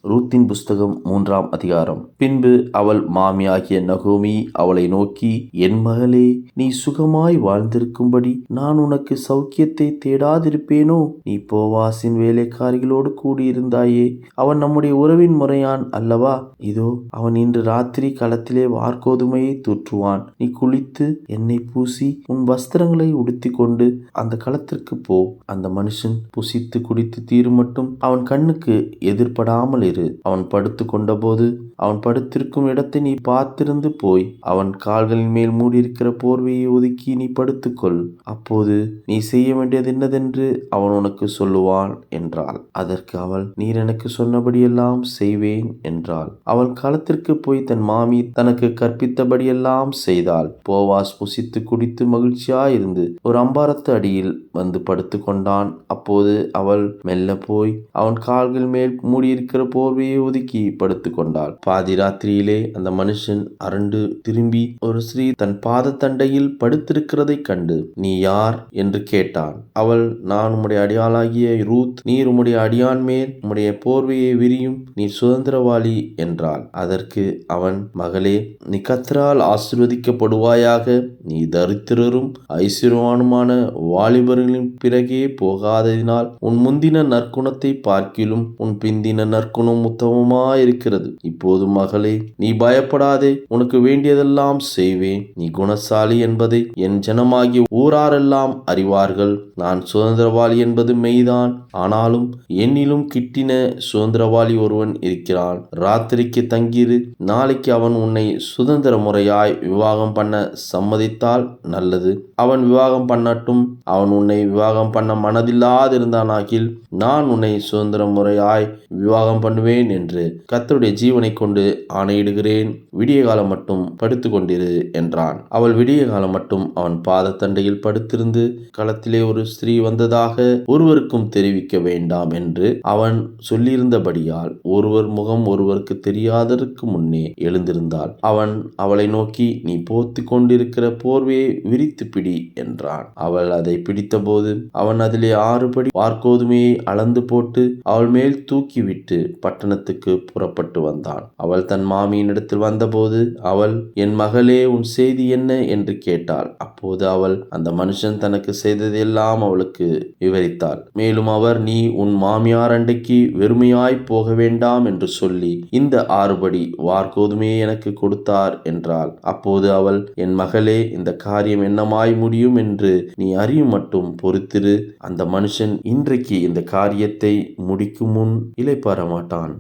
ரூத்தின் புஸ்தகம் 3ஆம் அதிகாரம். பின்பு அவள் மாமியாகிய நகோமி அவளை நோக்கி, என் மகளே, நீ சுகமாய் வாழ்ந்திருக்கும்படி நான் உனக்கு சௌக்கியத்தை தேடாதிருப்பேனோ? நீ போவாசின் வேலைக்காரிகளோடு கூடியிருந்தாயே, அவன் நம்முடைய உறவின் முறையான் அல்லவா? இதோ அவன் இன்று ராத்திரி களத்திலே வார்கோதுமையை தூற்றுவான். நீ குளித்து எண்ணெய் பூசி உன் வஸ்திரங்களை உடுத்தி கொண்டு அந்த களத்திற்கு போ. அந்த மனுஷன் புசித்து குடித்து தீரும் மட்டும் அவன் கண்ணுக்கு எதிர்படாமல் இரு. அவன் படுத்து கொண்டபோது அவன் படுத்திருக்கும் இடத்தை நீ பார்த்திருந்து போய் அவன் கால்களின் மேல் மூடியிருக்கிற போர்வையை ஒதுக்கி நீ படுத்துக்கொள். அப்போது நீ செய்ய வேண்டியது என்னதென்று அவன் உனக்கு சொல்லுவான் என்றாள். அதற்கு அவள், நீர் எனக்கு சொன்னபடியெல்லாம் செய்வேன் என்றாள். அவள் களத்திற்கு போய் தன் மாமி தனக்கு கற்பித்தபடியெல்லாம் செய்தாள். போவாஸ் புசித்து குடித்து மகிழ்ச்சியாயிருந்து ஒரு அம்பாரத்து அடியில் வந்து படுத்து கொண்டான். அப்போது அவள் மெல்ல போய் அவன் கால்கள் மேல் மூடியிருக்கிற போர்வையை ஒதுக்கி படுத்து கொண்டாள். பாதி ராத்திரியிலே அந்த மனுஷன் அரண்டு திரும்பி ஒரு ஸ்திரீ தன் பாதத்தண்டையில் படுத்திருக்கிறதை கண்டு, நீ யார் என்று கேட்டான். அவள், நான் உம்முடைய அடியாளாகிய ரூத், நீர் உம்முடைய அடியான் மேல் உம்முடைய போர்வையை விரியும், நீ சுதந்திரவாளி என்றாள். அதற்கு அவன், மகளே, நீ கர்த்தரால் ஆசீர்வதிக்கப்படுவாயாக. நீ தரித்திரரும் ஐஸ்வர்யவானுமான வாலிபர்களின் பிறகே போகாததினால் உன் முந்தின நற்குணத்தை பார்க்கிலும் உன் பிந்தின நற்குணம் உத்தமமாயிருக்கிறது. இப்போது மகளே, நீ பயப்படாதே, உனக்கு வேண்டியதெல்லாம் செய்வேன். நீ குணசாலி என்பதை என் ஜனமாகிய ஊராரெல்லாம் அறிவார்கள். நான் சுதந்திரவாளி என்பது மெய்தான், ஆனாலும் என்னிலும் கிட்டின சுதந்திரவாளி ஒருவன் இருக்கிறான். ராத்திரிக்கு தங்கிரு, நாளைக்கு அவன் உன்னை சுதந்திர முறையாய் விவாகம் பண்ண சம்மதித்தால் நல்லது. அவன் விவாகம் பண்ணட்டும். அவன் உன்னை விவாகம் பண்ண மனதில்லாதிருந்தானாகில் நான் உன்னை சுதந்திர முறையாய் விவாகம் பண்ணுவேன் என்று கர்த்தருடைய ஜீவனை கொண்டு ஆணையிடுகிறேன். விடிய காலம் மட்டும் படுத்து கொண்டிரு என்றான். அவள் விடிய காலம் மட்டும் அவன் பாதத்தண்டையில் படுத்திருந்து, களத்திலே ஒரு ஸ்திரீ வந்ததாக ஒருவருக்கும் தெரிவிக்க வேண்டாம் என்று அவன் சொல்லியிருந்தபடியால் ஒருவர் முகம் ஒருவருக்கு தெரியாததற்கு முன்னே எழுந்திருந்தாள். அவன் அவளை நோக்கி, நீ போத்து கொண்டிருக்கிற போர்வையை விரித்து பிடி என்றான். அவள் அதை பிடித்தபோது அவன் அதிலே 6 படி வார்கோதுமையை அளந்து போட்டு அவள் மேல் தூக்கிவிட்டு பட்டணத்துக்கு புறப்பட்டு வந்தான். அவள் தன் மாமியினிடத்தில் வந்தபோது அவள், என் மகளே, உன் செய்தி என்ன என்று கேட்டாள். அப்போது அவள் அந்த மனுஷன் தனக்கு செய்ததெல்லாம் அவளுக்கு விவரித்தாள். மேலும் அவர், நீ உன் மாமியார் அண்டைக்கு வெறுமையாய் போக வேண்டாம் என்று சொல்லி இந்த 6 படி வார்கோதுமையை எனக்கு கொடுத்தார் என்றாள். அப்போது அவள், என் மகளே, இந்த காரியம் என்னமாய் முடியும் என்று நீ அறியும் மட்டும் பொறுத்திரு. அந்த மனுஷன் இன்றைக்கு இந்த காரியத்தை முடிக்கும் முன் இளைப்பாற மாட்டான்.